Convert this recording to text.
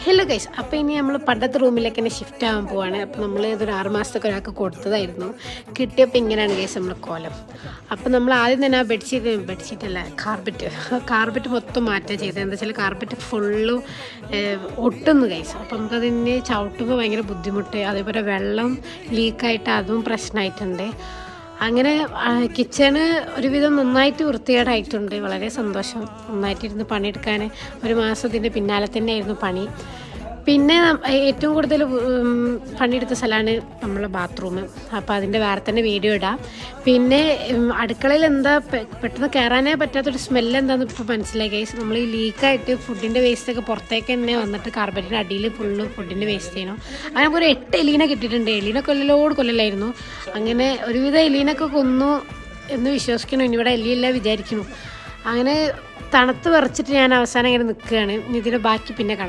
Hello guys, അപ്പോൾ ഇനി നമ്മൾ പണ്ടത്തെ റൂമിലേക്ക് തന്നെ ഷിഫ്റ്റ് ആകാൻ പോവാണ്. അപ്പോൾ നമ്മൾ ഇതൊരു 6 മാസത്തൊക്കെ ഒരാൾക്ക് കൊടുത്തതായിരുന്നു. കിട്ടിയപ്പോൾ ഇങ്ങനെയാണ് ഗൈസ് നമ്മളെ കോലം. അപ്പോൾ നമ്മൾ ആദ്യം തന്നെ ആ ബെഡ്ഷീറ്റല്ല കാർപ്പറ്റ് മൊത്തം മാറ്റുക ചെയ്തത്. എന്താ വെച്ചാൽ കാർപ്പറ്റ് ഫുള്ളും ഒട്ടുന്നു ഗൈസ്. അപ്പോൾ നമുക്കതിന് ചവിട്ടുമ്പോൾ ഭയങ്കര ബുദ്ധിമുട്ട്. അതേപോലെ വെള്ളം ലീക്കായിട്ട് അതും പ്രശ്നമായിട്ടുണ്ട്. അങ്ങനെ കിച്ചണ് ഒരുവിധം നന്നായിട്ട് വൃത്തികേടായിട്ടുണ്ട്. വളരെ സന്തോഷം. നന്നായിട്ടിരുന്ന് പണിയെടുക്കാൻ 1 മാസത്തിൻ്റെ പിന്നാലെ തന്നെയായിരുന്നു പണി. പിന്നെ ഏറ്റവും കൂടുതൽ പണിയെടുത്ത സ്ഥലമാണ് നമ്മളെ ബാത്റൂം. അപ്പോൾ അതിൻ്റെ വേറെ തന്നെ വീഡിയോ ഇടാം. പിന്നെ അടുക്കളയിൽ എന്താ പെട്ടെന്ന് കയറാനേ പറ്റാത്തൊരു സ്മെല്ല് എന്താണെന്ന് ഇപ്പോൾ മനസ്സിലായി ഗൈസ്. നമ്മൾ ഈ ലീക്കായിട്ട് ഫുഡിൻ്റെ വേസ്റ്റൊക്കെ പുറത്തേക്ക് തന്നെ വന്നിട്ട് കാർപ്പറ്റിൻ്റെ അടിയിൽ ഫുള്ള് ഫുഡിൻ്റെ വേസ്റ്റ് ചെയ്യണം. അങ്ങനെ ഒരു 8 എലീനെ കിട്ടിയിട്ടുണ്ട്. എലീനെ കൊല്ലലായിരുന്നു. അങ്ങനെ ഒരുവിധം എലീനൊക്കെ കൊന്നു എന്ന് വിശ്വസിക്കുന്നു. ഇനി ഇവിടെ എലിയില്ല വിചാരിക്കുന്നു. അങ്ങനെ തണുത്ത് വിറച്ചിട്ട് ഞാൻ അവസാനം ഇങ്ങനെ നിൽക്കുകയാണ്. ഇതിൻ്റെ ബാക്കി പിന്നെ കാണാം.